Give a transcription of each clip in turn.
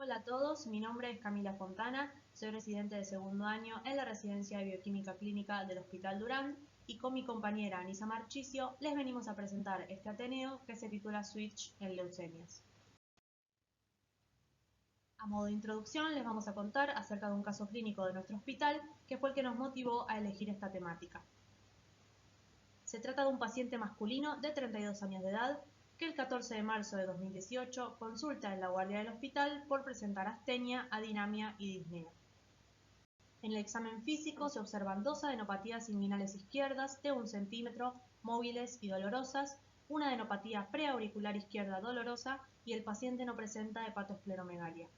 Hola a todos, mi nombre es Camila Fontana, soy residente de segundo año en la Residencia de Bioquímica Clínica del Hospital Durán y con mi compañera Anisa Marchisio les venimos a presentar este ateneo que se titula Switch en leucemias. A modo de introducción les vamos a contar acerca de un caso clínico de nuestro hospital que fue el que nos motivó a elegir esta temática. Se trata de un paciente masculino de 32 años de edad que el 14 de marzo de 2018 consulta en la guardia del hospital por presentar astenia, adinamia y disnea. En el examen físico se observan dos adenopatías inguinales izquierdas de 1 centímetro, móviles y dolorosas, una adenopatía preauricular izquierda dolorosa y el paciente no presenta hepatoescleromegalia.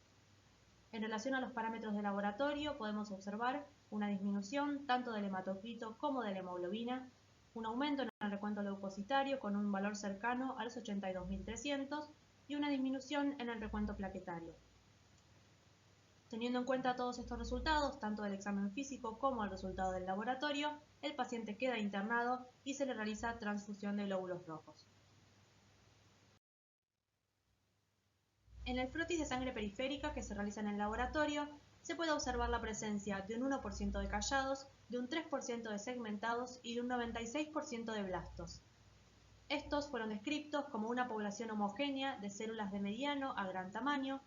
En relación a los parámetros de laboratorio podemos observar una disminución tanto del hematocrito como de la hemoglobina, un aumento en el recuento leucocitario con un valor cercano a los 82.300 y una disminución en el recuento plaquetario. Teniendo en cuenta todos estos resultados, tanto del examen físico como el resultado del laboratorio, el paciente queda internado y se le realiza transfusión de glóbulos rojos. En el frotis de sangre periférica que se realiza en el laboratorio, se puede observar la presencia de un 1% de callados, de un 3% de segmentados y de un 96% de blastos. Estos fueron descritos como una población homogénea de células de mediano a gran tamaño,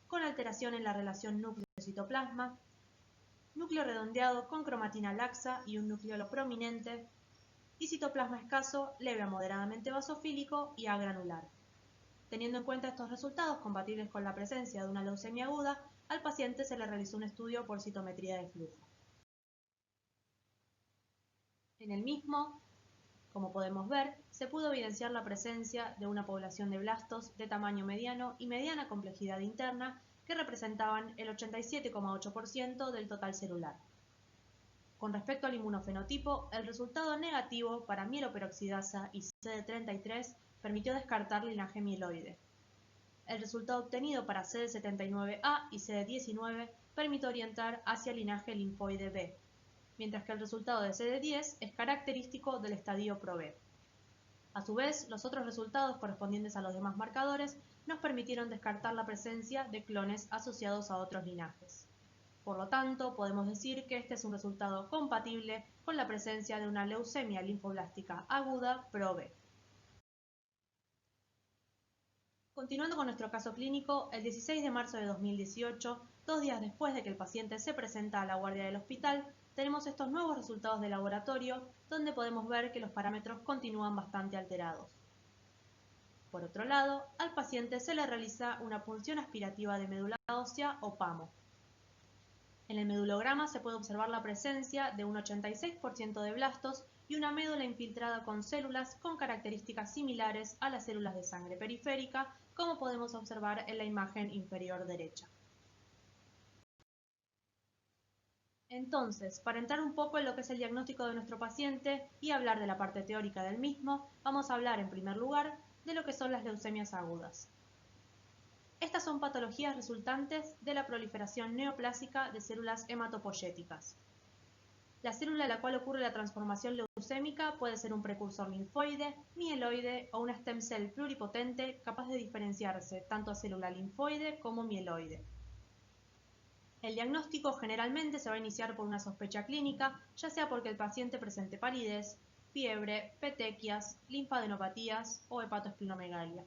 con alteración en la relación núcleo-citoplasma, núcleo redondeado con cromatina laxa y un núcleo prominente, y citoplasma escaso, leve a moderadamente basofílico y agranular. Teniendo en cuenta estos resultados compatibles con la presencia de una leucemia aguda, al paciente se le realizó un estudio por citometría de flujo. En el mismo, como podemos ver, se pudo evidenciar la presencia de una población de blastos de tamaño mediano y mediana complejidad interna que representaban el 87,8% del total celular. Con respecto al inmunofenotipo, el resultado negativo para mieloperoxidasa y CD33 permitió descartar linaje mieloide. El resultado obtenido para CD79A y CD19 permitió orientar hacia el linaje linfoide B, mientras que el resultado de CD10 es característico del estadio Pro-B. A su vez, los otros resultados correspondientes a los demás marcadores nos permitieron descartar la presencia de clones asociados a otros linajes. Por lo tanto, podemos decir que este es un resultado compatible con la presencia de una leucemia linfoblástica aguda Pro-B. Continuando con nuestro caso clínico, el 16 de marzo de 2018, 2 días después de que el paciente se presenta a la guardia del hospital, tenemos estos nuevos resultados de laboratorio, donde podemos ver que los parámetros continúan bastante alterados. Por otro lado, al paciente se le realiza una punción aspirativa de médula ósea o PAMO. En el medulograma se puede observar la presencia de un 86% de blastos y una médula infiltrada con células con características similares a las células de sangre periférica, como podemos observar en la imagen inferior derecha. Entonces, para entrar un poco en lo que es el diagnóstico de nuestro paciente y hablar de la parte teórica del mismo, vamos a hablar en primer lugar de lo que son las leucemias agudas. Estas son patologías resultantes de la proliferación neoplásica de células hematopoyéticas. La célula en la cual ocurre la transformación leucémica puede ser un precursor linfoide, mieloide o una stem cell pluripotente capaz de diferenciarse tanto a célula linfoide como mieloide. El diagnóstico generalmente se va a iniciar por una sospecha clínica, ya sea porque el paciente presente palidez, fiebre, petequias, linfadenopatías o hepatoesplenomegalia.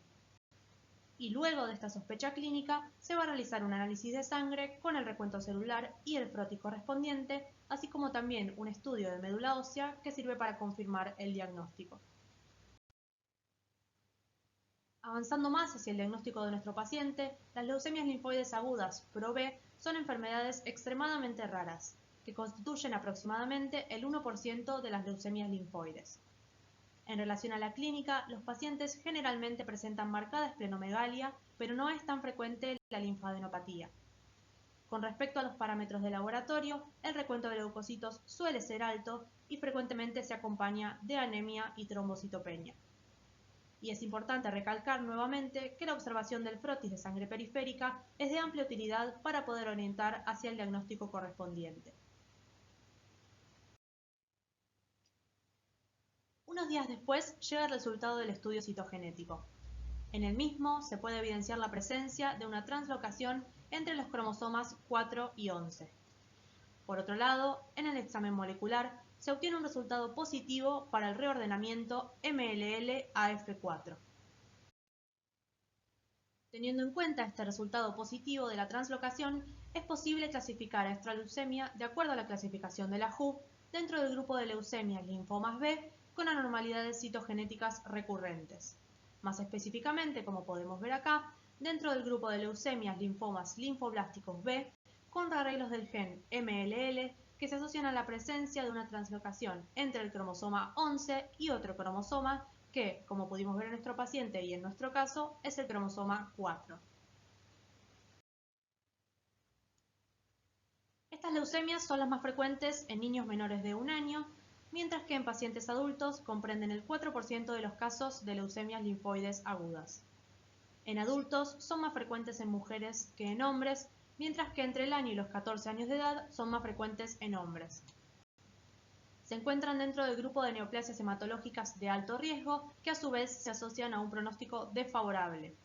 Y luego de esta sospecha clínica se va a realizar un análisis de sangre con el recuento celular y el frotis correspondiente, así como también un estudio de médula ósea que sirve para confirmar el diagnóstico. Avanzando más hacia el diagnóstico de nuestro paciente, las leucemias linfoides agudas Pro-B son enfermedades extremadamente raras, que constituyen aproximadamente el 1% de las leucemias linfoides. En relación a la clínica, los pacientes generalmente presentan marcada esplenomegalia, pero no es tan frecuente la linfadenopatía. Con respecto a los parámetros de laboratorio, el recuento de leucocitos suele ser alto y frecuentemente se acompaña de anemia y trombocitopenia. Y es importante recalcar nuevamente que la observación del frotis de sangre periférica es de amplia utilidad para poder orientar hacia el diagnóstico correspondiente. Unos días después llega el resultado del estudio citogenético. En el mismo se puede evidenciar la presencia de una translocación entre los cromosomas 4 y 11. Por otro lado, en el examen molecular se obtiene un resultado positivo para el reordenamiento MLL-AF4. Teniendo en cuenta este resultado positivo de la translocación, es posible clasificar a esta leucemia de acuerdo a la clasificación de la WHO dentro del grupo de leucemias linfomas B con anormalidades citogenéticas recurrentes. Más específicamente, como podemos ver acá, dentro del grupo de leucemias linfomas linfoblásticos B con arreglos del gen MLL que se asocian a la presencia de una translocación entre el cromosoma 11 y otro cromosoma que, como pudimos ver en nuestro paciente y en nuestro caso, es el cromosoma 4. Estas leucemias son las más frecuentes en niños menores de 1 año, mientras que en pacientes adultos comprenden el 4% de los casos de leucemias linfoides agudas. En adultos son más frecuentes en mujeres que en hombres, mientras que entre el año y los 14 años de edad son más frecuentes en hombres. Se encuentran dentro del grupo de neoplasias hematológicas de alto riesgo, que a su vez se asocian a un pronóstico desfavorable.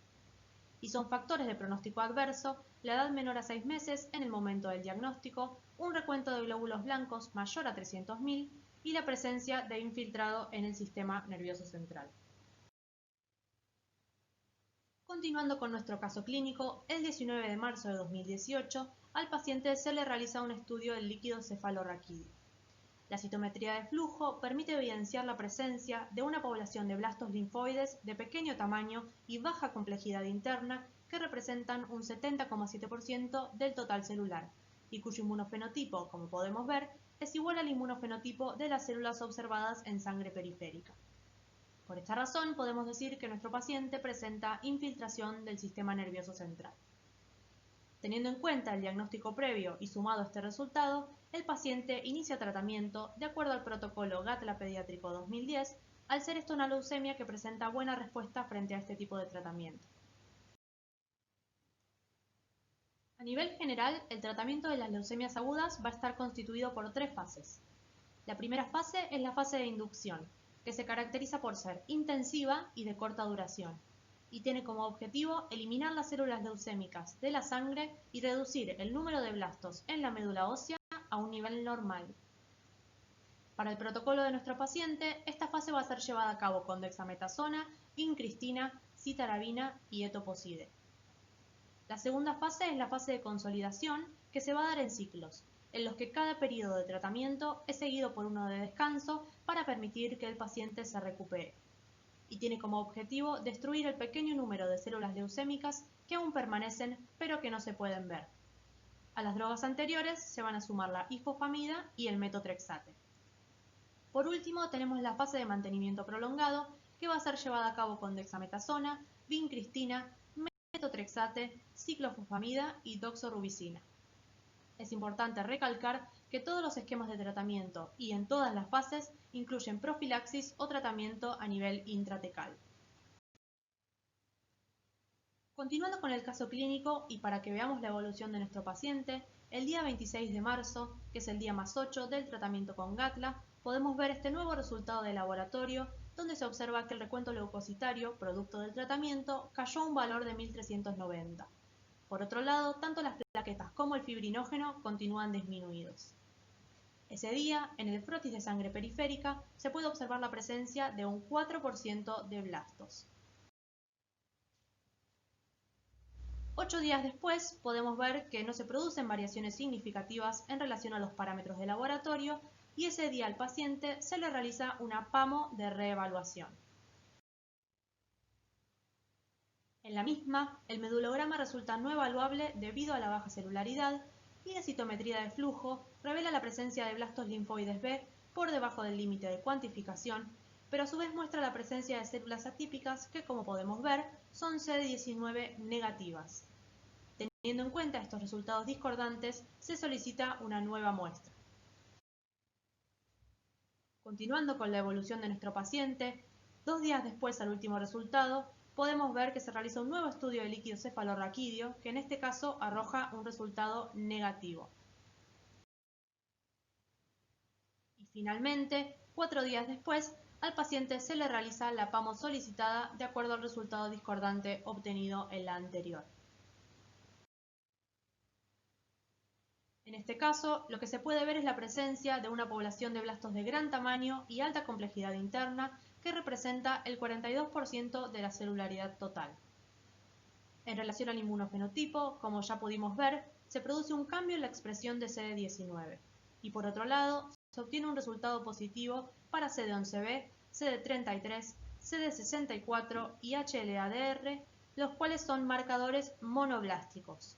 Y son factores de pronóstico adverso la edad menor a 6 meses en el momento del diagnóstico, un recuento de glóbulos blancos mayor a 300.000 y la presencia de infiltrado en el sistema nervioso central. Continuando con nuestro caso clínico, el 19 de marzo de 2018 al paciente se le realiza un estudio del líquido cefalorraquídeo. La citometría de flujo permite evidenciar la presencia de una población de blastos linfoides de pequeño tamaño y baja complejidad interna que representan un 70,7% del total celular y cuyo inmunofenotipo, como podemos ver, es igual al inmunofenotipo de las células observadas en sangre periférica. Por esta razón podemos decir que nuestro paciente presenta infiltración del sistema nervioso central. Teniendo en cuenta el diagnóstico previo y sumado a este resultado, el paciente inicia tratamiento de acuerdo al protocolo GATLA Pediátrico 2010, al ser esto una leucemia que presenta buena respuesta frente a este tipo de tratamiento. A nivel general, el tratamiento de las leucemias agudas va a estar constituido por 3 fases. La primera fase es la fase de inducción, que se caracteriza por ser intensiva y de corta duración, y tiene como objetivo eliminar las células leucémicas de la sangre y reducir el número de blastos en la médula ósea a un nivel normal. Para el protocolo de nuestro paciente, esta fase va a ser llevada a cabo con dexametasona, vincristina, citarabina y etoposide. La segunda fase es la fase de consolidación, que se va a dar en ciclos, en los que cada periodo de tratamiento es seguido por uno de descanso para permitir que el paciente se recupere, y tiene como objetivo destruir el pequeño número de células leucémicas que aún permanecen pero que no se pueden ver. A las drogas anteriores se van a sumar la ifosfamida y el metotrexate. Por último, tenemos la fase de mantenimiento prolongado, que va a ser llevada a cabo con dexametasona, vincristina, metotrexate, ciclofosfamida y doxorubicina. Es importante recalcar que todos los esquemas de tratamiento y en todas las fases incluyen profilaxis o tratamiento a nivel intratecal. Continuando con el caso clínico y para que veamos la evolución de nuestro paciente, el día 26 de marzo, que es el día más 8 del tratamiento con GATLA, podemos ver este nuevo resultado de laboratorio donde se observa que el recuento leucocitario, producto del tratamiento, cayó a un valor de 1390. Por otro lado, tanto las plaquetas como el fibrinógeno continúan disminuidos. Ese día, en el frotis de sangre periférica, se puede observar la presencia de un 4% de blastos. 8 días después, podemos ver que no se producen variaciones significativas en relación a los parámetros de laboratorio y ese día al paciente se le realiza una PAMO de reevaluación. En la misma, el medulograma resulta no evaluable debido a la baja celularidad y la citometría de flujo revela la presencia de blastos linfoides B por debajo del límite de cuantificación, pero a su vez muestra la presencia de células atípicas que, como podemos ver, son CD19 negativas. Teniendo en cuenta estos resultados discordantes, se solicita una nueva muestra. Continuando con la evolución de nuestro paciente, 2 días después al último resultado, podemos ver que se realiza un nuevo estudio de líquido cefalorraquídeo, que en este caso arroja un resultado negativo. Y finalmente, 4 días después, al paciente se le realiza la PAMO solicitada de acuerdo al resultado discordante obtenido en la anterior. En este caso, lo que se puede ver es la presencia de una población de blastos de gran tamaño y alta complejidad interna que representa el 42% de la celularidad total. En relación al inmunofenotipo, como ya pudimos ver, se produce un cambio en la expresión de CD19 y por otro lado, se obtiene un resultado positivo para CD11b, CD33, CD64 y HLA-DR, los cuales son marcadores monoblásticos.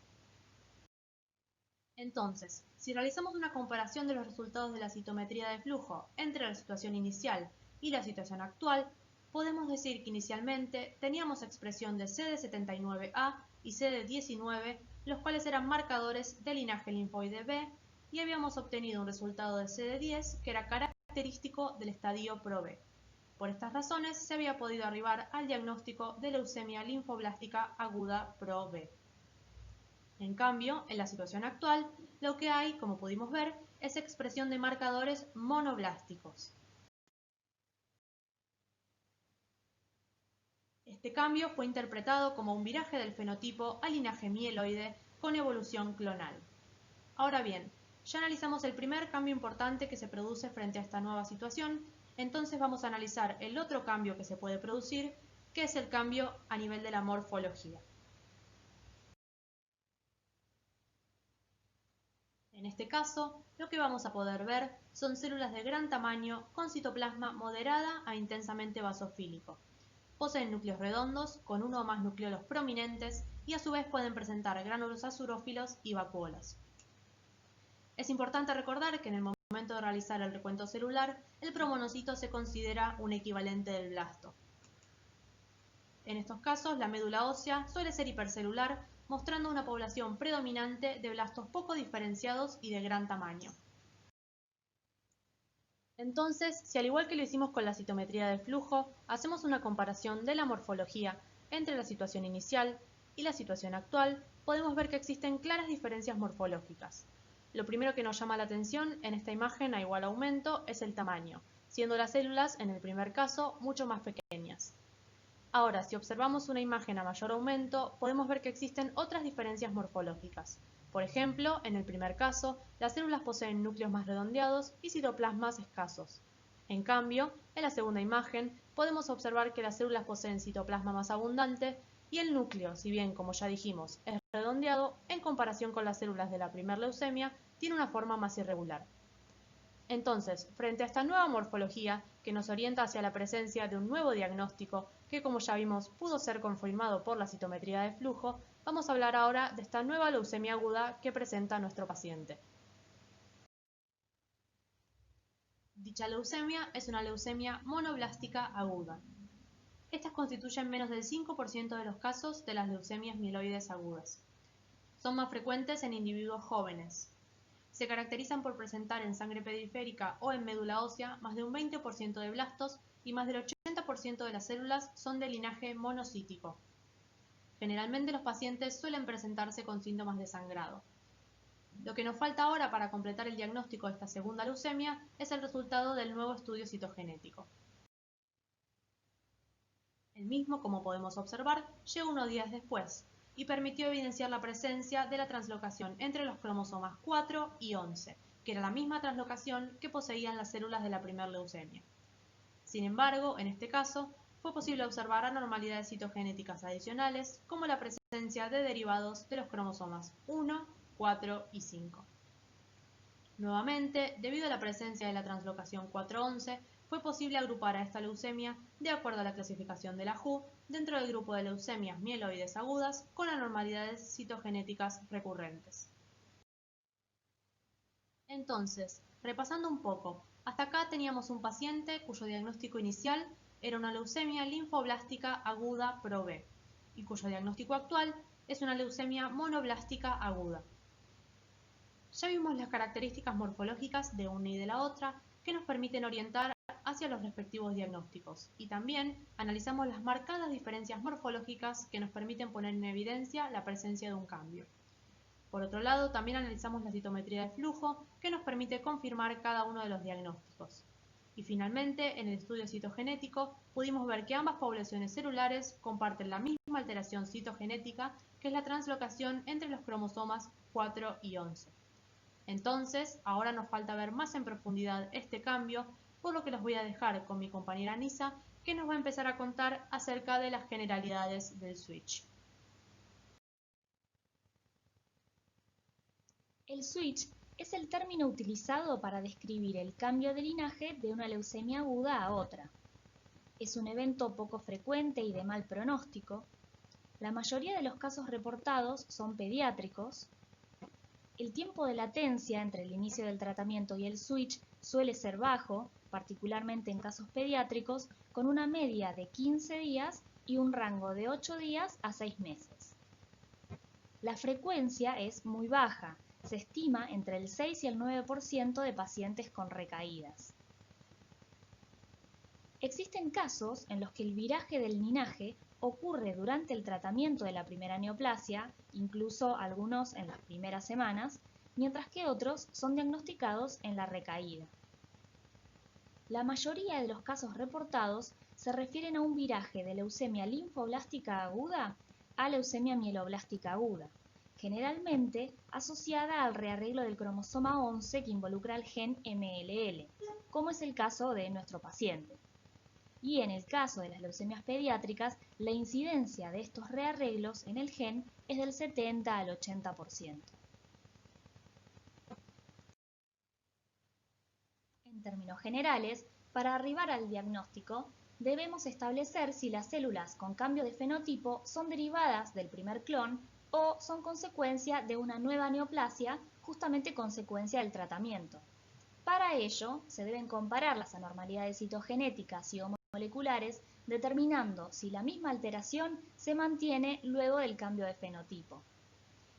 Entonces, si realizamos una comparación de los resultados de la citometría de flujo entre la situación inicial y la situación actual, podemos decir que inicialmente teníamos expresión de CD79A y CD19, los cuales eran marcadores del linaje linfoide B, y habíamos obtenido un resultado de CD10 que era característico del estadio Pro-B. Por estas razones se había podido arribar al diagnóstico de leucemia linfoblástica aguda Pro-B. En cambio, en la situación actual, lo que hay, como pudimos ver, es expresión de marcadores monoblásticos. Este cambio fue interpretado como un viraje del fenotipo al linaje mieloide con evolución clonal. Ahora bien, ya analizamos el primer cambio importante que se produce frente a esta nueva situación, entonces vamos a analizar el otro cambio que se puede producir, que es el cambio a nivel de la morfología. En este caso, lo que vamos a poder ver son células de gran tamaño con citoplasma moderada a intensamente basofílico. Poseen núcleos redondos con uno o más nucleolos prominentes y a su vez pueden presentar gránulos azurófilos y vacuolas. Es importante recordar que en el momento de realizar el recuento celular, el promonocito se considera un equivalente del blasto. En estos casos, la médula ósea suele ser hipercelular, mostrando una población predominante de blastos poco diferenciados y de gran tamaño. Entonces, si al igual que lo hicimos con la citometría de flujo, hacemos una comparación de la morfología entre la situación inicial y la situación actual, podemos ver que existen claras diferencias morfológicas. Lo primero que nos llama la atención en esta imagen a igual aumento es el tamaño, siendo las células, en el primer caso, mucho más pequeñas. Ahora, si observamos una imagen a mayor aumento, podemos ver que existen otras diferencias morfológicas. Por ejemplo, en el primer caso, las células poseen núcleos más redondeados y citoplasmas escasos. En cambio, en la segunda imagen, podemos observar que las células poseen citoplasma más abundante y el núcleo, si bien, como ya dijimos, es redondeado, en comparación con las células de la primera leucemia, tiene una forma más irregular. Entonces, frente a esta nueva morfología que nos orienta hacia la presencia de un nuevo diagnóstico que, como ya vimos, pudo ser confirmado por la citometría de flujo, vamos a hablar ahora de esta nueva leucemia aguda que presenta nuestro paciente. Dicha leucemia es una leucemia monoblástica aguda. Estas constituyen menos del 5% de los casos de las leucemias mieloides agudas. Son más frecuentes en individuos jóvenes. Se caracterizan por presentar en sangre periférica o en médula ósea más de un 20% de blastos y más del 80% de las células son de linaje monocítico. Generalmente los pacientes suelen presentarse con síntomas de sangrado. Lo que nos falta ahora para completar el diagnóstico de esta segunda leucemia es el resultado del nuevo estudio citogenético. El mismo, como podemos observar, llegó unos días después y permitió evidenciar la presencia de la translocación entre los cromosomas 4 y 11, que era la misma translocación que poseían las células de la primera leucemia. Sin embargo, en este caso, fue posible observar anormalidades citogenéticas adicionales, como la presencia de derivados de los cromosomas 1, 4 y 5. Nuevamente, debido a la presencia de la translocación 4-11, fue posible agrupar a esta leucemia de acuerdo a la clasificación de la WHO dentro del grupo de leucemias mieloides agudas con anormalidades citogenéticas recurrentes. Entonces, repasando un poco, hasta acá teníamos un paciente cuyo diagnóstico inicial era una leucemia linfoblástica aguda Pro-B y cuyo diagnóstico actual es una leucemia monoblástica aguda. Ya vimos las características morfológicas de una y de la otra que nos permiten orientar hacia los respectivos diagnósticos y también analizamos las marcadas diferencias morfológicas que nos permiten poner en evidencia la presencia de un cambio. Por otro lado, también analizamos la citometría de flujo que nos permite confirmar cada uno de los diagnósticos. Y finalmente, en el estudio citogenético, pudimos ver que ambas poblaciones celulares comparten la misma alteración citogenética, que es la translocación entre los cromosomas 4 y 11. Entonces, ahora nos falta ver más en profundidad este cambio, por lo que los voy a dejar con mi compañera Nisa, que nos va a empezar a contar acerca de las generalidades del switch. El switch es el término utilizado para describir el cambio de linaje de una leucemia aguda a otra. Es un evento poco frecuente y de mal pronóstico. La mayoría de los casos reportados son pediátricos. El tiempo de latencia entre el inicio del tratamiento y el switch suele ser bajo, particularmente en casos pediátricos, con una media de 15 días y un rango de 8 días a 6 meses. La frecuencia es muy baja, se estima entre el 6 y el 9% de pacientes con recaídas. Existen casos en los que el viraje del linaje ocurre durante el tratamiento de la primera neoplasia, incluso algunos en las primeras semanas, mientras que otros son diagnosticados en la recaída. La mayoría de los casos reportados se refieren a un viraje de leucemia linfoblástica aguda a leucemia mieloblástica aguda, generalmente asociada al rearreglo del cromosoma 11 que involucra al gen MLL, como es el caso de nuestro paciente. Y en el caso de las leucemias pediátricas, la incidencia de estos rearreglos en el gen es del 70 al 80%. En términos generales, para arribar al diagnóstico, debemos establecer si las células con cambio de fenotipo son derivadas del primer clon o son consecuencia de una nueva neoplasia, justamente consecuencia del tratamiento. Para ello, se deben comparar las anormalidades citogenéticas y moleculares, determinando si la misma alteración se mantiene luego del cambio de fenotipo.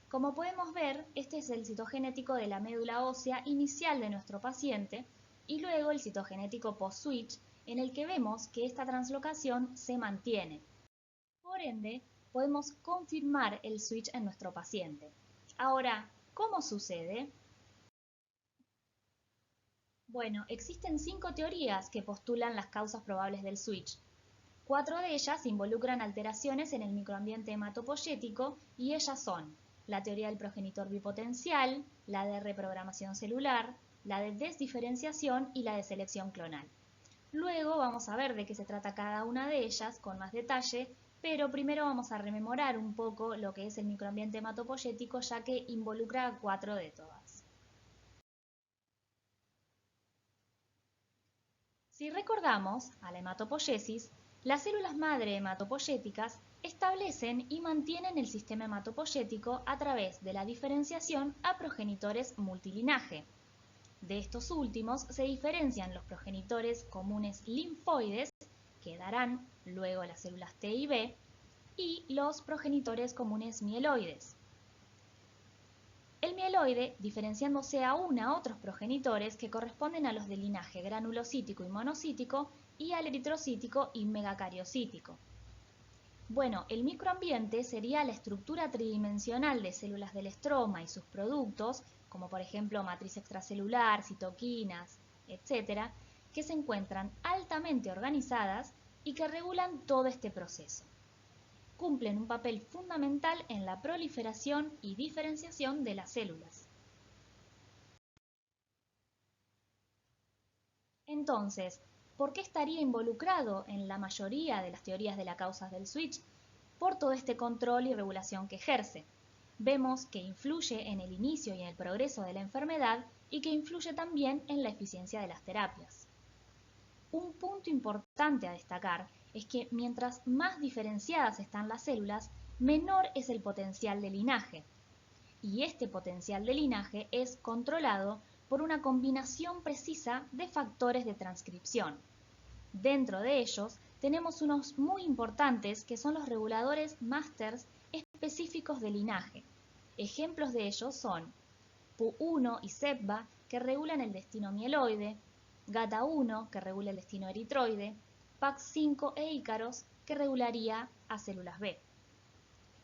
Como podemos ver, este es el citogenético de la médula ósea inicial de nuestro paciente y luego el citogenético post-switch, en el que vemos que esta translocación se mantiene. Por ende, podemos confirmar el switch en nuestro paciente. Ahora, ¿cómo sucede? Bueno, existen 5 teorías que postulan las causas probables del switch. 4 de ellas involucran alteraciones en el microambiente hematopoyético y ellas son la teoría del progenitor bipotencial, la de reprogramación celular, la de desdiferenciación y la de selección clonal. Luego vamos a ver de qué se trata cada una de ellas con más detalle, pero primero vamos a rememorar un poco lo que es el microambiente hematopoyético, ya que involucra a 4 de todas. Si recordamos a la hematopoiesis, las células madre hematopoyéticas establecen y mantienen el sistema hematopoyético a través de la diferenciación a progenitores multilinaje. De estos últimos se diferencian los progenitores comunes linfoides, que darán luego las células T y B, y los progenitores comunes mieloides. El mieloide diferenciándose aún a otros progenitores que corresponden a los de linaje granulocítico y monocítico y al eritrocítico y megacariocítico. Bueno, el microambiente sería la estructura tridimensional de células del estroma y sus productos, como por ejemplo matriz extracelular, citoquinas, etc., que se encuentran altamente organizadas y que regulan todo este proceso. Cumplen un papel fundamental en la proliferación y diferenciación de las células. Entonces, ¿por qué estaría involucrado en la mayoría de las teorías de las causas del switch? Por todo este control y regulación que ejerce. Vemos que influye en el inicio y en el progreso de la enfermedad y que influye también en la eficiencia de las terapias. Un punto importante a destacar es que mientras más diferenciadas están las células, menor es el potencial de linaje. Y este potencial de linaje es controlado por una combinación precisa de factores de transcripción. Dentro de ellos tenemos unos muy importantes que son los reguladores masters específicos de linaje. Ejemplos de ellos son PU1 y SEPBA, que regulan el destino mieloide, GATA1, que regula el destino eritroide, PAX5 e Ícaros, que regularía a células B.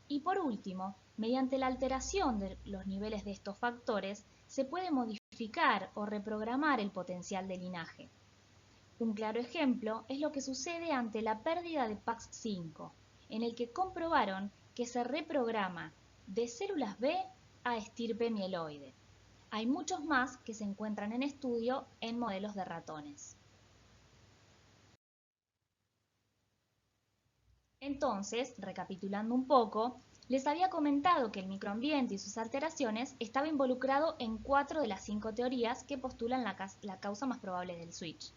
Y por último, mediante la alteración de los niveles de estos factores, se puede modificar o reprogramar el potencial de linaje. Un claro ejemplo es lo que sucede ante la pérdida de PAX5, en el que comprobaron que se reprograma de células B a estirpe mieloide. Hay muchos más que se encuentran en estudio en modelos de ratones. Entonces, recapitulando un poco, les había comentado que el microambiente y sus alteraciones estaba involucrado en 4 de las 5 teorías que postulan la causa más probable del switch.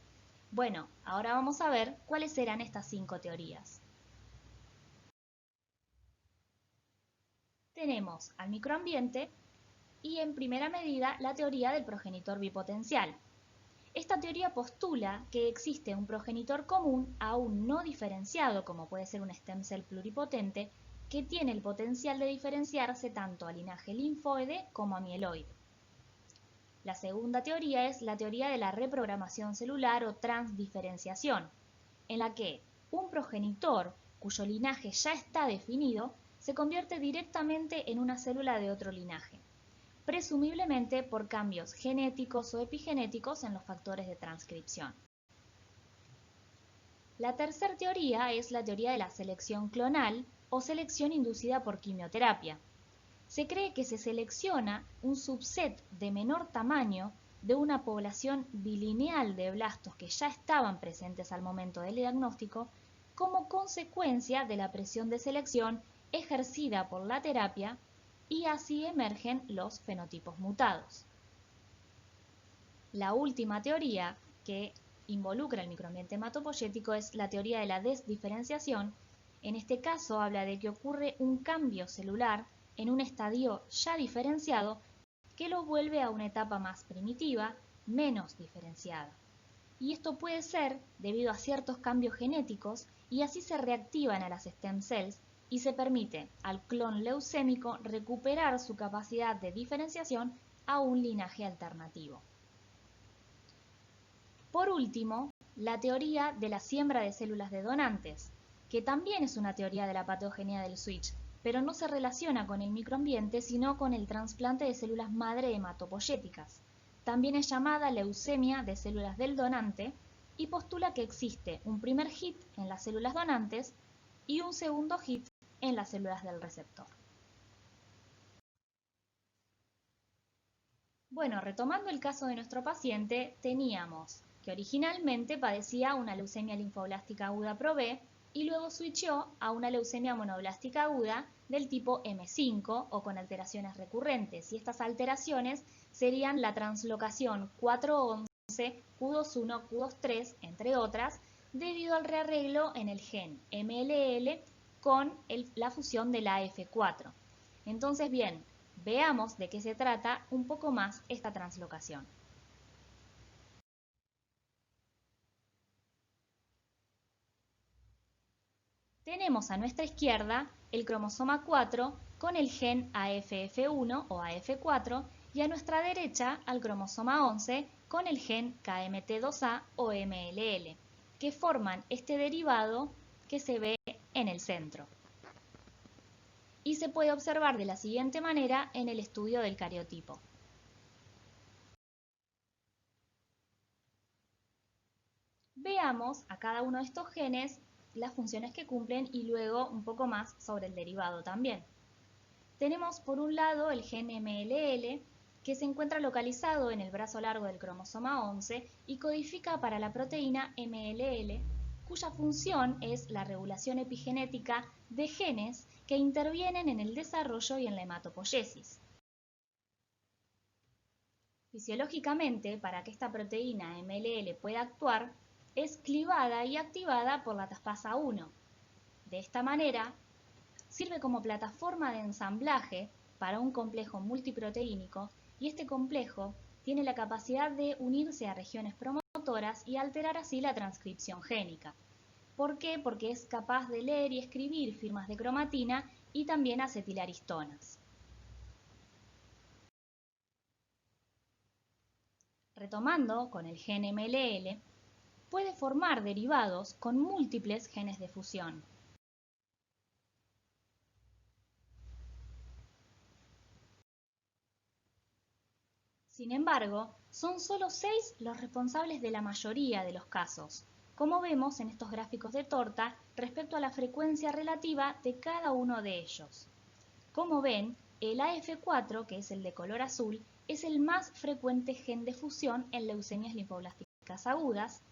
Bueno, ahora vamos a ver cuáles eran estas 5 teorías. Tenemos al microambiente y en primera medida la teoría del progenitor bipotencial. Esta teoría postula que existe un progenitor común aún no diferenciado, como puede ser un stem cell pluripotente, que tiene el potencial de diferenciarse tanto a linaje linfoide como a mieloide. La segunda teoría es la teoría de la reprogramación celular o transdiferenciación, en la que un progenitor cuyo linaje ya está definido se convierte directamente en una célula de otro linaje, presumiblemente por cambios genéticos o epigenéticos en los factores de transcripción. La tercera teoría es la teoría de la selección clonal o selección inducida por quimioterapia. Se cree que se selecciona un subset de menor tamaño de una población bilineal de blastos que ya estaban presentes al momento del diagnóstico como consecuencia de la presión de selección ejercida por la terapia y así emergen los fenotipos mutados. La última teoría que involucra el microambiente hematopoyético es la teoría de la desdiferenciación. En este caso habla de que ocurre un cambio celular en un estadio ya diferenciado que lo vuelve a una etapa más primitiva, menos diferenciada. Y esto puede ser debido a ciertos cambios genéticos y así se reactivan a las stem cells y se permite al clon leucémico recuperar su capacidad de diferenciación a un linaje alternativo. Por último, la teoría de la siembra de células de donantes, que también es una teoría de la patogenia del switch, pero no se relaciona con el microambiente, sino con el trasplante de células madre hematopoyéticas. También es llamada leucemia de células del donante y postula que existe un primer hit en las células donantes y un segundo hit en las células del receptor. Bueno, retomando el caso de nuestro paciente, teníamos que originalmente padecía una leucemia linfoblástica aguda Pro-B y luego switchó a una leucemia monoblástica aguda del tipo M5 o con alteraciones recurrentes, y estas alteraciones serían la translocación 411, Q21, Q23, entre otras, debido al rearreglo en el gen MLL con la fusión de la AF4. Entonces, bien, veamos de qué se trata un poco más esta translocación. Tenemos a nuestra izquierda el cromosoma 4 con el gen AFF1 o AF4 y a nuestra derecha al cromosoma 11 con el gen KMT2A o MLL, que forman este derivado que se ve en el centro. Y se puede observar de la siguiente manera en el estudio del cariotipo. Veamos a cada uno de estos genes las funciones que cumplen y luego un poco más sobre el derivado también. Tenemos por un lado el gen MLL, que se encuentra localizado en el brazo largo del cromosoma 11 y codifica para la proteína MLL, cuya función es la regulación epigenética de genes que intervienen en el desarrollo y en la hematopoiesis. Fisiológicamente, para que esta proteína MLL pueda actuar, es clivada y activada por la aspasa 1. De esta manera, sirve como plataforma de ensamblaje para un complejo multiproteínico y este complejo tiene la capacidad de unirse a regiones promotoras y alterar así la transcripción génica. ¿Por qué? Porque es capaz de leer y escribir firmas de cromatina y también acetilaristonas. Retomando con el gen MLL, puede formar derivados con múltiples genes de fusión. Sin embargo, son solo 6 los responsables de la mayoría de los casos, como vemos en estos gráficos de torta respecto a la frecuencia relativa de cada uno de ellos. Como ven, el AF4, que es el de color azul, es el más frecuente gen de fusión en leucemias linfoblásticas agudas,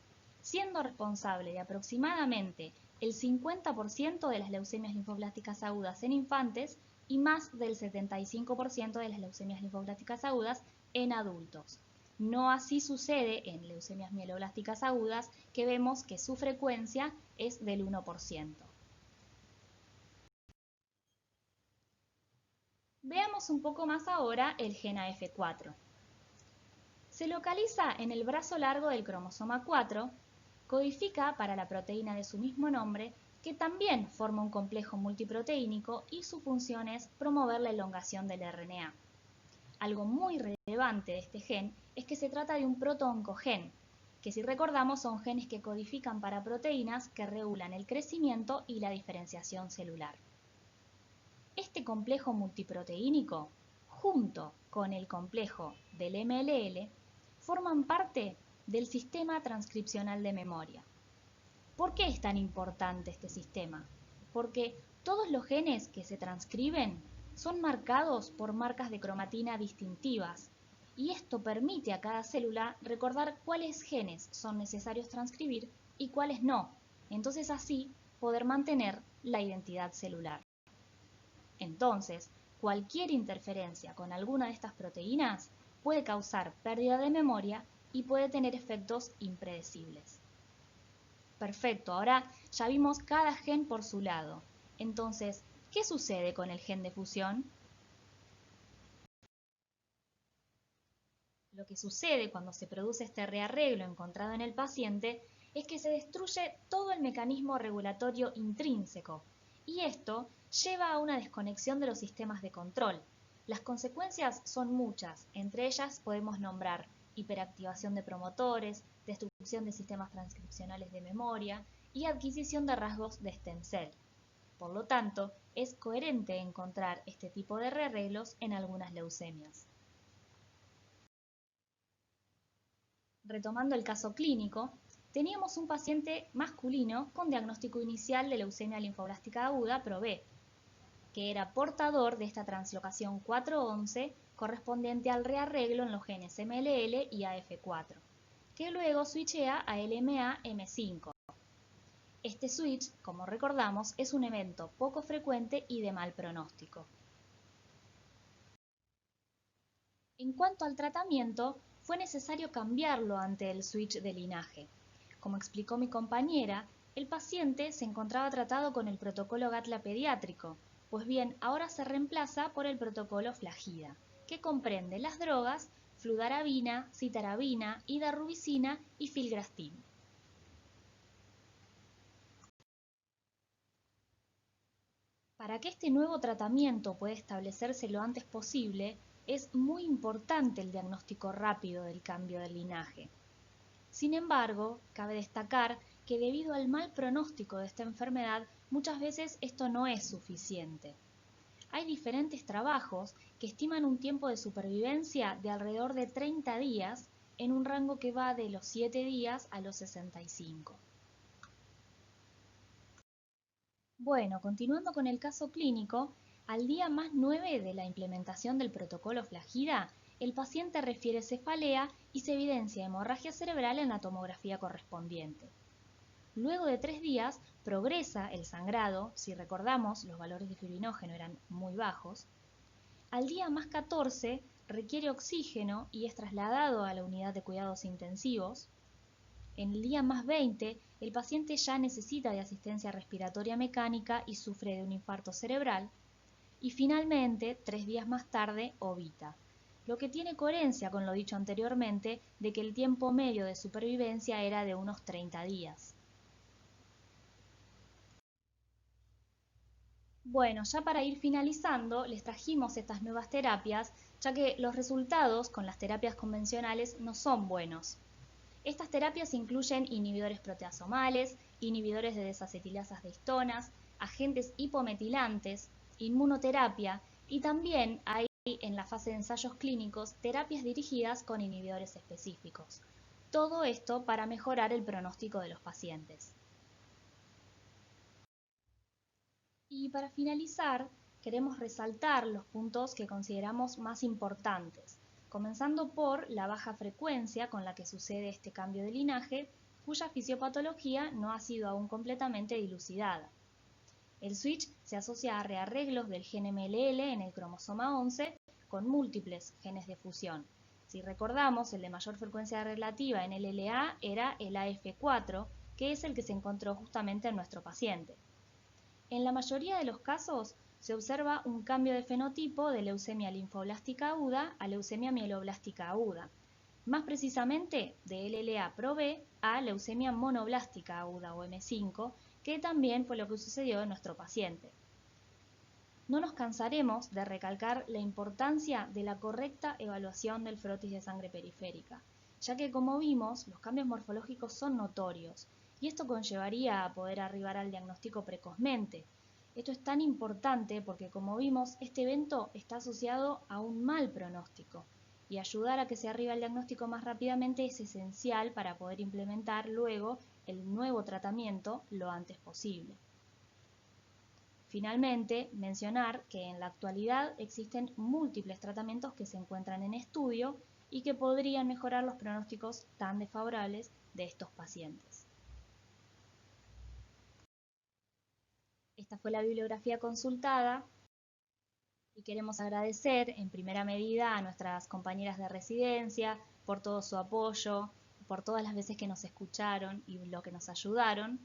siendo responsable de aproximadamente el 50% de las leucemias linfoblásticas agudas en infantes y más del 75% de las leucemias linfoblásticas agudas en adultos. No así sucede en leucemias mieloblásticas agudas, que vemos que su frecuencia es del 1%. Veamos un poco más ahora el gen AF4. Se localiza en el brazo largo del cromosoma 4, codifica para la proteína de su mismo nombre, que también forma un complejo multiproteínico y su función es promover la elongación del RNA. Algo muy relevante de este gen es que se trata de un proto-oncogen, que si recordamos son genes que codifican para proteínas que regulan el crecimiento y la diferenciación celular. Este complejo multiproteínico, junto con el complejo del MLL, forman parte del sistema transcripcional de memoria. ¿Por qué es tan importante este sistema? Porque todos los genes que se transcriben son marcados por marcas de cromatina distintivas, y esto permite a cada célula recordar cuáles genes son necesarios transcribir y cuáles no, entonces así poder mantener la identidad celular. Entonces, cualquier interferencia con alguna de estas proteínas puede causar pérdida de memoria y puede tener efectos impredecibles. Perfecto, ahora ya vimos cada gen por su lado. Entonces, ¿qué sucede con el gen de fusión? Lo que sucede cuando se produce este rearreglo encontrado en el paciente es que se destruye todo el mecanismo regulatorio intrínseco, y esto lleva a una desconexión de los sistemas de control. Las consecuencias son muchas, entre ellas podemos nombrar hiperactivación de promotores, destrucción de sistemas transcripcionales de memoria y adquisición de rasgos de stem cell. Por lo tanto, es coherente encontrar este tipo de rearreglos en algunas leucemias. Retomando el caso clínico, teníamos un paciente masculino con diagnóstico inicial de leucemia linfoblástica aguda Pro-B, que era portador de esta translocación 411 correspondiente al rearreglo en los genes MLL y AF4, que luego switchea a LMA-M5. Este switch, como recordamos, es un evento poco frecuente y de mal pronóstico. En cuanto al tratamiento, fue necesario cambiarlo ante el switch de linaje. Como explicó mi compañera, el paciente se encontraba tratado con el protocolo Gatla pediátrico, pues bien, ahora se reemplaza por el protocolo Flagida, que comprende las drogas fludarabina, citarabina, idarubicina y filgrastim. Para que este nuevo tratamiento pueda establecerse lo antes posible, es muy importante el diagnóstico rápido del cambio del linaje. Sin embargo, cabe destacar que debido al mal pronóstico de esta enfermedad, muchas veces esto no es suficiente. Hay diferentes trabajos que estiman un tiempo de supervivencia de alrededor de 30 días en un rango que va de los 7 días a los 65. Bueno, continuando con el caso clínico, al día más 9 de la implementación del protocolo Flagida, el paciente refiere cefalea y se evidencia hemorragia cerebral en la tomografía correspondiente. Luego de 3 días progresa el sangrado, si recordamos los valores de fibrinógeno eran muy bajos. Al día más 14 requiere oxígeno y es trasladado a la unidad de cuidados intensivos. En el día más 20 el paciente ya necesita de asistencia respiratoria mecánica y sufre de un infarto cerebral. Y finalmente, 3 días más tarde, ovita, lo que tiene coherencia con lo dicho anteriormente de que el tiempo medio de supervivencia era de unos 30 días. Bueno, ya para ir finalizando, les trajimos estas nuevas terapias, ya que los resultados con las terapias convencionales no son buenos. Estas terapias incluyen inhibidores proteasomales, inhibidores de desacetilasas de histonas, agentes hipometilantes, inmunoterapia y también hay en la fase de ensayos clínicos terapias dirigidas con inhibidores específicos. Todo esto para mejorar el pronóstico de los pacientes. Y para finalizar, queremos resaltar los puntos que consideramos más importantes, comenzando por la baja frecuencia con la que sucede este cambio de linaje, cuya fisiopatología no ha sido aún completamente dilucidada. El switch se asocia a rearreglos del gen MLL en el cromosoma 11 con múltiples genes de fusión. Si recordamos, el de mayor frecuencia relativa en LLA era el AF4, que es el que se encontró justamente en nuestro paciente. En la mayoría de los casos se observa un cambio de fenotipo de leucemia linfoblástica aguda a leucemia mieloblástica aguda, más precisamente de LLA pro B a leucemia monoblástica aguda o M5, que también fue lo que sucedió en nuestro paciente. No nos cansaremos de recalcar la importancia de la correcta evaluación del frotis de sangre periférica, ya que como vimos, los cambios morfológicos son notorios, y esto conllevaría a poder arribar al diagnóstico precozmente. Esto es tan importante porque, como vimos, este evento está asociado a un mal pronóstico, y ayudar a que se arribe al diagnóstico más rápidamente es esencial para poder implementar luego el nuevo tratamiento lo antes posible. Finalmente, mencionar que en la actualidad existen múltiples tratamientos que se encuentran en estudio y que podrían mejorar los pronósticos tan desfavorables de estos pacientes. Esta fue la bibliografía consultada y queremos agradecer en primera medida a nuestras compañeras de residencia por todo su apoyo, por todas las veces que nos escucharon y lo que nos ayudaron,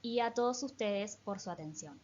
y a todos ustedes por su atención.